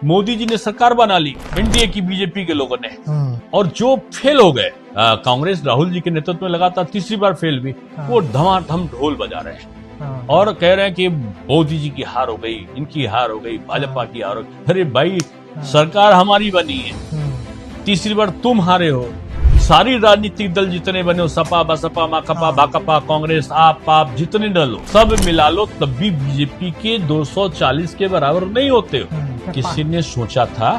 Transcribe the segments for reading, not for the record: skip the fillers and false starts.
मोदी जी ने सरकार बना ली एनडीए की बीजेपी के लोगों ने, और जो फेल हो गए कांग्रेस राहुल जी के नेतृत्व में लगातार तीसरी बार फेल भी, वो धमाधम ढोल बजा रहे हैं और कह रहे हैं कि मोदी जी की हार हो गई, इनकी हार हो गई, भाजपा की हार हो गई। अरे भाई, सरकार हमारी बनी है, तीसरी बार तुम हारे हो। सारी राजनीतिक दल जितने बने हो, सपा बसपा माकपा भाकपा कांग्रेस आप जितने दल हो सब मिला लो, तब भी बीजेपी के 240 के बराबर नहीं होते हो। किसी ने सोचा था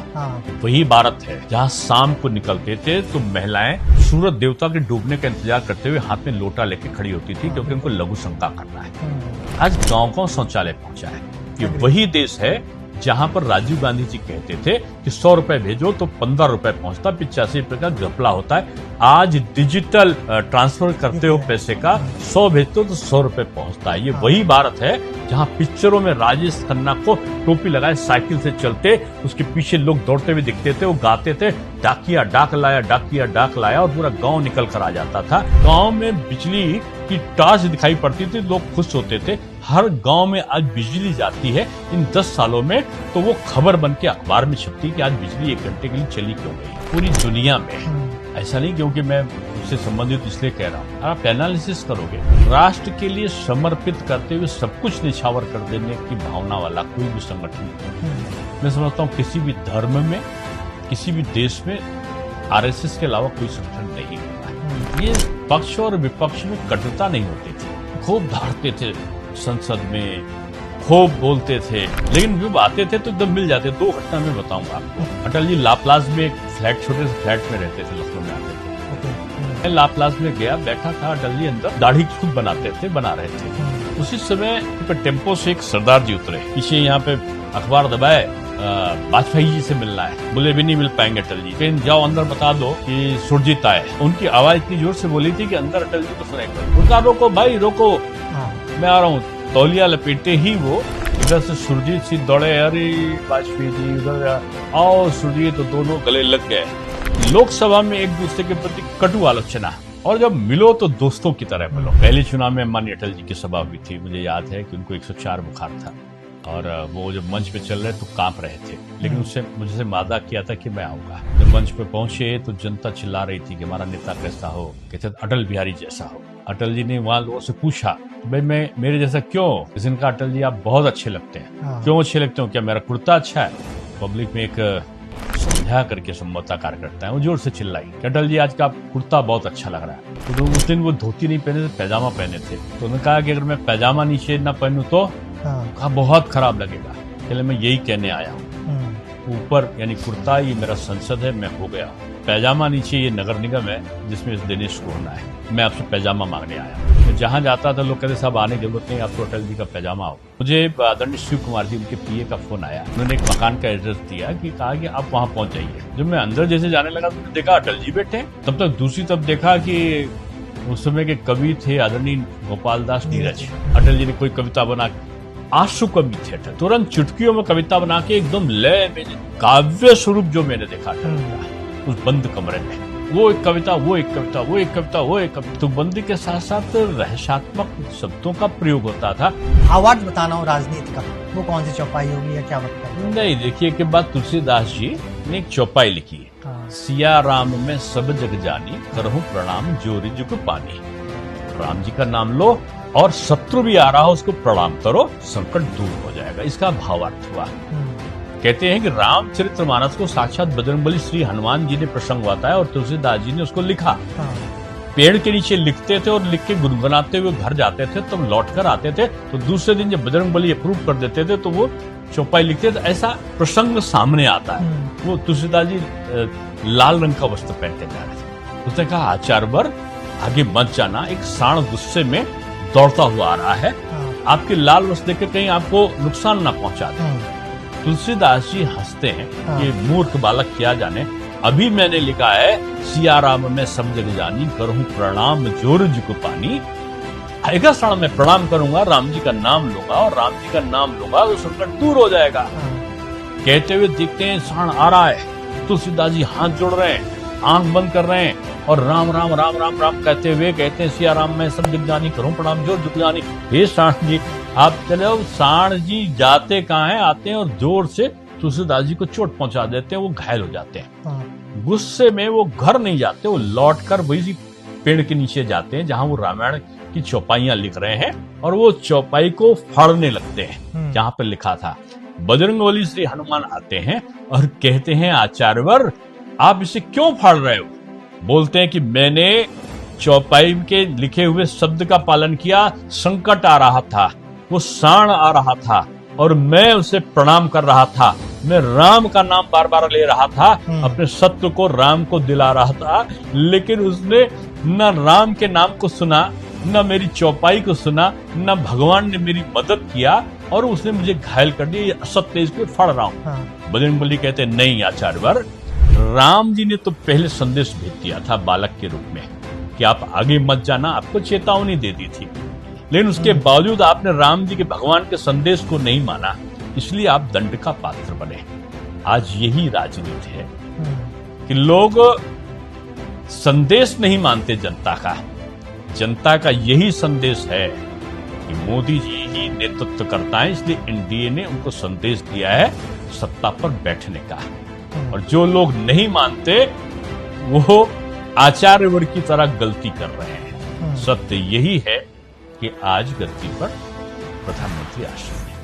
वही भारत है जहाँ शाम को निकलते थे तो महिलाएं सूरज देवता के डूबने का इंतजार करते हुए हाथ में लोटा लेके खड़ी होती थी, क्योंकि उनको लघु शंका करना है। आज गाँव शौचालय पहुंचा है। ये वही देश है जहां पर राजीव गांधी जी कहते थे कि 100 रुपए भेजो तो 15 रुपए पहुंचता, 85 रुपए का घपला होता है। आज डिजिटल ट्रांसफर करते हो पैसे का, 100 भेजते हो तो 100 रुपए पहुंचता है। ये वही भारत है जहां पिक्चरों में राजेश खन्ना को टोपी लगाए साइकिल से चलते, उसके पीछे लोग दौड़ते हुए दिखते थे, वो गाते थे डाकिया डाक लाया, डाकिया डाक लाया, और पूरा गांव निकल कर आ जाता था। गांव में बिजली की टॉर्च दिखाई पड़ती थी, लोग खुश होते थे। हर गांव में आज बिजली जाती है इन 10 सालों में, तो वो खबर बन के अखबार में छपती कि आज बिजली 1 घंटे के लिए चली क्यों गई पूरी दुनिया में। ऐसा नहीं क्योंकि मैं उससे संबंधित इसलिए कह रहा हूँ। आप एनालिसिस करोगे, राष्ट्र के लिए समर्पित करते हुए सब कुछ निछावर कर देने की भावना वाला कोई भी संगठन नहीं। मैं समझता हूँ किसी भी धर्म में, किसी भी देश में आरएसएस के अलावा कोई संगठन नहीं होता। ये पक्ष और विपक्ष में कटुता नहीं होती थी, खूब धारते थे संसद में, खूब बोलते थे, लेकिन जब आते थे तो एकदम मिल जाते। 2 घटना में बताऊंगा आपको। अटल जी लाप्लास में एक फ्लैट, छोटे से फ्लैट में रहते थे, लखनऊ में आते थे। मैं लाप्लास में गया, बैठा था, अटल जी अंदर दाढ़ी खुद बनाते थे, बना रहे थे। उसी समय टेम्पो से एक सरदार जी उतरे, पीछे यहाँ पे अखबार दबाए, वाजपेयी जी से मिलना है। बोले भी नहीं मिल पाएंगे अटल जी, लेकिन जाओ अंदर बता दो कि सुरजीत आए। उनकी आवाज इतनी जोर से बोली थी कि अंदर अटल जी को सुनाई। उनका रोको भाई रोको, मैं आ रहा हूँ। तौलिया लपेटे ही वो इधर से सुरजीत सिंह दौड़े, अरे वाजपेयी जी उधर आओ सुरजीत, तो दोनों गले लग गए। लोकसभा में एक दूसरे के प्रति कटु आलोचना, और जब मिलो तो दोस्तों की तरह मिलो। पहले चुनाव में माननीय अटल जी की सभा हुई थी, मुझे याद है कि उनको 104 बुखार था, और वो जब मंच पे चल रहे तो कांप रहे थे, लेकिन उससे मुझसे वादा किया था कि मैं आऊंगा। जब मंच पे पहुंचे तो जनता चिल्ला रही थी कि हमारा नेता कैसा हो, कहते अटल बिहारी जैसा हो। अटल जी ने वहां लोगों से पूछा, भाई मैं मेरे जैसा क्यों? किसी ने कहा अटल जी आप बहुत अच्छे लगते हैं। क्यों अच्छे लगते हो? क्या मेरा कुर्ता अच्छा है? पब्लिक में एक समझा करके संबोधता कार्यकर्ता है, वो जोर से चिल्लाई अटल जी आज का कुर्ता बहुत अच्छा लग रहा है। तो उस दिन वो धोती नहीं पहने थे, पैजामा पहने थे। तो उन्होंने कहा कि अगर मैं पैजामा नीचे न पहनूं तो कहा बहुत खराब लगेगा। चले मैं यही कहने आया हूँ, ऊपर यानी कुर्ता ये मेरा संसद है, मैं हो गया हूँ। पैजामा नीचे ये नगर निगम है जिसमें इस दिनेश को होना है। मैं आपसे पैजामा मांगने आया हूँ। मैं जहाँ जाता था लोग कहते साहब आने की जरूरत नहीं, आप तो अटल जी का पैजामा हो। मुझे आदरणीय शिव कुमार जी उनके पीए का फोन आया, उन्होंने एक मकान का एड्रेस दिया कि कहा कि आप वहाँ पहुंच जाइए। जब मैं अंदर जैसे जाने लगा तो देखा अटल जी बैठे, तब तक दूसरी तरफ देखा कि उस समय के कवि थे आदरणीय गोपाल दास नीरज। अटल जी ने कोई कविता बना, आंसू कवि थे अटल, तुरंत चुटकियों में कविता बना के एकदम लय में काव्य स्वरूप जो मैंने देखा अटल का उस बंद कमरे में, वो एक कविता, वो एक कविता, वो एक कविता, वो एक कविता। तो बंदी के साथ साथ रहस्यात्मक शब्दों का प्रयोग होता था। आवाज बताना हो राजनीति का, वो कौन सी चौपाई होगी या क्या मतलब? नहीं, देखिए के बाद तुलसीदास जी ने एक चौपाई लिखी है, सिया राम में सब जग जानी, करहूं प्रणाम जोरी जुग पानी। राम जी का नाम लो और शत्रु भी आ रहा हो उसको प्रणाम करो, संकट दूर हो जाएगा। इसका भावार्थ हुआ। कहते हैं कि रामचरितमानस को साक्षात बजरंगबली श्री हनुमान जी ने प्रसंग बताया और तुलसीदास जी ने उसको लिखा। पेड़ के नीचे लिखते थे और लिख के गुनगुनाते हुए घर जाते थे, तब लौट कर आते थे तो दूसरे दिन जब बजरंगबली अप्रूव कर देते थे तो वो चौपाई लिखते थे। ऐसा प्रसंग सामने आता है। वो तुलसीदास जी लाल रंग का वस्त्र पहनते जा रहे थे। उसने कहा आचार्यवर आगे मत जाना, एक सांड गुस्से में दौड़ता हुआ आ रहा है, आपके लाल वस्त्र देख के कहीं आपको नुकसान ना पहुंचा दे। तुलसीदास जी हंसते हैं कि मूर्ख बालक क्या जाने, अभी मैंने लिखा है सिया राम में सब जग जानी, करहूं प्रणाम जोर जुग पानी। आएगा साण में प्रणाम करूंगा, राम जी का नाम लूंगा, और राम जी का नाम लूंगा तो संकट दूर हो जाएगा। कहते हुए दिखते हैं साण आ रहा है, तुलसीदास जी हाथ जोड़ रहे हैं, आंख बंद कर रहे हैं और राम राम राम राम राम कहते हुए कहते हैं सिया राम में सब जग जानी, करूं प्रणाम जोर जुग जानी। हे साण जी आप चलो। साण जी जाते कहाँ हैं, आते हैं और जोर से तुलसीदास जी को चोट पहुंचा देते हैं, वो घायल हो जाते हैं। हाँ, गुस्से में वो घर नहीं जाते, वो लौटकर वही पेड़ के नीचे जाते हैं जहां वो रामायण की चौपाइयां लिख रहे हैं, और वो चौपाई को फाड़ने लगते हैं जहां पर लिखा था। बजरंगबली श्री हनुमान आते हैं और कहते हैं, आचार्यवर आप इसे क्यों फाड़ रहे हो? बोलते हैं कि मैंने चौपाई के लिखे हुए शब्द का पालन किया, संकट आ रहा था, वो साण आ रहा था और मैं उसे प्रणाम कर रहा था, मैं राम का नाम बार बार ले रहा था, अपने शत्रु को राम को दिला रहा था, लेकिन उसने न राम के नाम को सुना, न मेरी चौपाई को सुना, न भगवान ने मेरी मदद किया और उसने मुझे घायल कर दिया, ये असत्य, इसको फाड़ रहा हूं। हाँ, बजरंगबली कहते नहीं आचार्यवर, राम जी ने तो पहले संदेश भेज दिया था बालक के रूप में कि आप आगे मत जाना, आपको चेतावनी दे दी थी, लेकिन उसके बावजूद आपने राम जी के भगवान के संदेश को नहीं माना, इसलिए आप दंड का पात्र बने। आज यही राजनीति है कि लोग संदेश नहीं मानते जनता का। जनता का यही संदेश है कि मोदी जी ही नेतृत्व करता है, इसलिए एनडीए ने उनको संदेश दिया है सत्ता पर बैठने का। और जो लोग नहीं मानते वो आचार्यवर की तरह गलती कर रहे हैं। सत्य यही है कि आज गद्दी पर प्रधानमंत्री आसीन है।